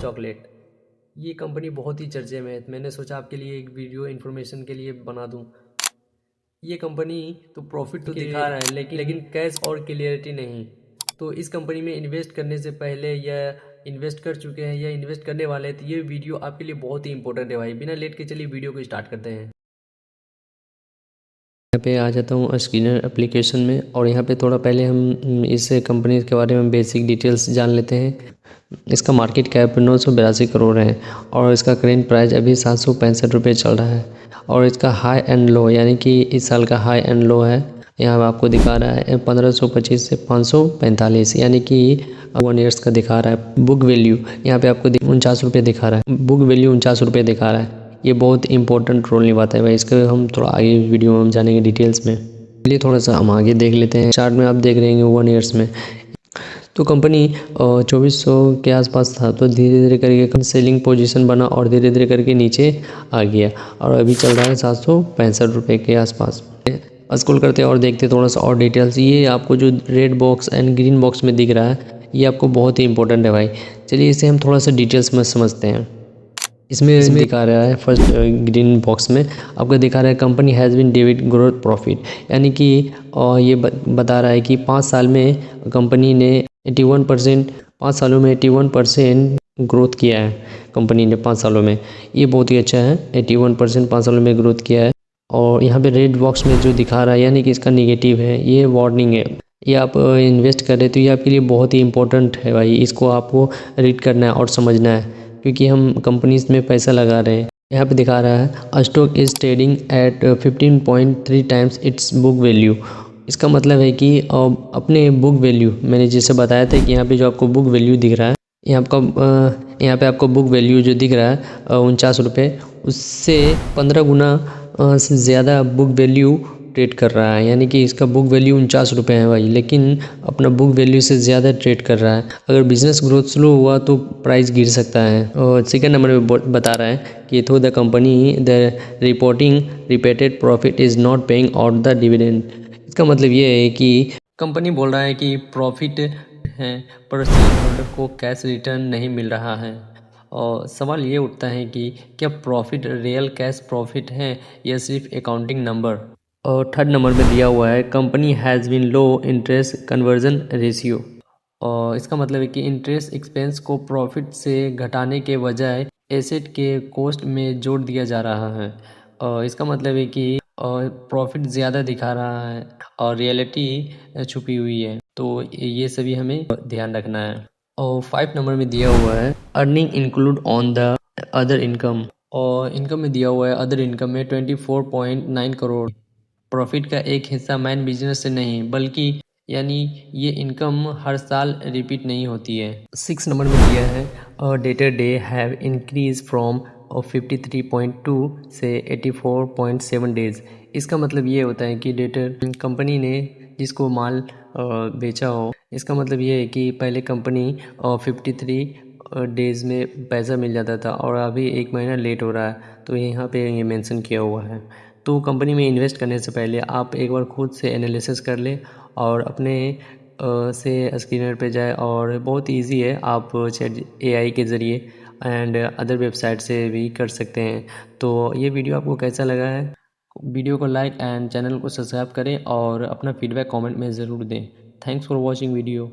Chocolate. ये company बहुत ही चर्चे में है, मैंने सोचा आपके लिए एक वीडियो इन्फॉर्मेशन के लिए बना दूं। ये कंपनी तो प्रॉफिट तो दिखा रहा है लेकिन कैश और क्लियरिटी नहीं। तो इस कंपनी में इन्वेस्ट करने से पहले या इन्वेस्ट कर चुके हैं या इन्वेस्ट करने वाले हैं तो ये वीडियो आपके लिए बहुत ही इंपॉर्टेंट है भाई। बिना लेट के चलिए वीडियो को स्टार्ट करते हैं। यहाँ पे आ जाता हूँ स्क्रीनर एप्लीकेशन में और यहाँ पे थोड़ा पहले हम इस कंपनी के बारे में बेसिक डिटेल्स जान लेते हैं। इसका मार्केट कैप 982 करोड़ है और इसका करेंट प्राइस अभी 765 रुपये चल रहा है। और इसका हाई एंड लो यानी कि इस साल का हाई एंड लो है, यहाँ आपको दिखा रहा है 1525 से 545 यानी कि 1 ईयर्स का दिखा रहा है। बुक वैल्यू यहाँ पे आपको 49 रुपये दिखा रहा है, बुक वैल्यू 49 रुपये दिखा रहा है। ये बहुत इंपॉर्टेंट रोल निभाता है भाई। इसके हम थोड़ा आगे वीडियो में हम जानेंगे डिटेल्स में। चलिए थोड़ा सा हम आगे देख लेते हैं। चार्ट में आप देख रहे हैं 1 ईयर्स में तो कंपनी 2400 के आसपास था, तो धीरे धीरे करके सेलिंग पोजीशन बना और धीरे धीरे करके नीचे आ गया और अभी चल रहा है 765 रुपये के आसपास। स्क्रॉल करते और देखते थोड़ा सा और डिटेल्स। ये आपको जो red box and green box में दिख रहा है ये आपको बहुत ही इंपॉर्टेंट है भाई। चलिए इसे हम थोड़ा सा डिटेल्स में समझते हैं। इसमें दिखा रहा है फर्स्ट ग्रीन बॉक्स में आपको दिखा रहा है company has been debit growth profit, यानी कि ये बता रहा है कि 5 साल में कंपनी ने 81% 5 सालों में 81% ग्रोथ किया है कंपनी ने 5 सालों में। ये बहुत ही अच्छा है, 81% 5 सालों में ग्रोथ किया है। और यहाँ पे रेड बॉक्स में जो दिखा रहा है यानी कि इसका निगेटिव है, ये वार्निंग है। ये आप इन्वेस्ट कर रहे तो ये आपके लिए बहुत ही इंपॉर्टेंट है भाई। इसको आपको रीड करना है और समझना है क्योंकि हम कंपनीज में पैसा लगा रहे हैं। यहाँ पे दिखा रहा है stock is trading at 15.3 times it's book value. इसका मतलब है कि अपने बुक वैल्यू, मैंने जैसे बताया था कि यहाँ पे जो आपको बुक वैल्यू दिख रहा है, यहाँ पे आपको बुक वैल्यू जो दिख रहा है 49 रुपये, उससे 15 गुना से ज़्यादा बुक वैल्यू ट्रेड कर रहा है। यानी कि इसका बुक वैल्यू 49 रुपये है भाई, लेकिन अपना बुक वैल्यू से ज़्यादा ट्रेड कर रहा है। अगर बिजनेस ग्रोथ स्लो हुआ तो प्राइस गिर सकता है। और सेकेंड नंबर में बता रहा है कि through the company the reporting repeated profit is not paying out the dividend. इसका मतलब ये है कि कंपनी बोल रहा है कि प्रॉफिट है पर शेयर होल्डर को कैश रिटर्न नहीं मिल रहा है। और सवाल ये उठता है कि क्या प्रॉफिट रियल कैश प्रॉफिट है या सिर्फ अकाउंटिंग नंबर। और थर्ड नंबर में दिया हुआ है company has been low interest conversion ratio. और इसका मतलब है कि इंटरेस्ट एक्सपेंस को प्रॉफिट से घटाने के बजाय एसेट के कॉस्ट में जोड़ दिया जा रहा है। और इसका मतलब है कि प्रॉफिट ज़्यादा दिखा रहा है और रियलिटी छुपी हुई है। तो ये सभी हमें ध्यान रखना है। और 5 नंबर में दिया हुआ है earning include on the other income. और इनकम में दिया हुआ है अदर इनकम में 24.9 करोड़। प्रॉफिट का एक हिस्सा मैन बिजनेस से नहीं बल्कि यानी ये इनकम हर साल रिपीट नहीं होती है। 6 नंबर में दिया है debtor day have increase from 53.2 से 84.7 डेज। इसका मतलब ये होता है कि डेटर कंपनी ने जिसको माल बेचा हो, इसका मतलब ये है कि पहले कंपनी 53 डेज़ में पैसा मिल जाता था और अभी 1 महीना लेट हो रहा है। तो यहाँ पे ये मेंशन किया हुआ है। तो कंपनी में इन्वेस्ट करने से पहले आप एक बार खुद से एनालिसिस कर लें और अपने से स्क्रीनर पे जाए। और बहुत इजी है, आप चैट एआई के ज़रिए एंड अदर वेबसाइट से भी कर सकते हैं। तो ये वीडियो आपको कैसा लगा है, वीडियो को लाइक एंड चैनल को सब्सक्राइब करें और अपना फीडबैक कमेंट में ज़रूर दें। Thanks for watching video.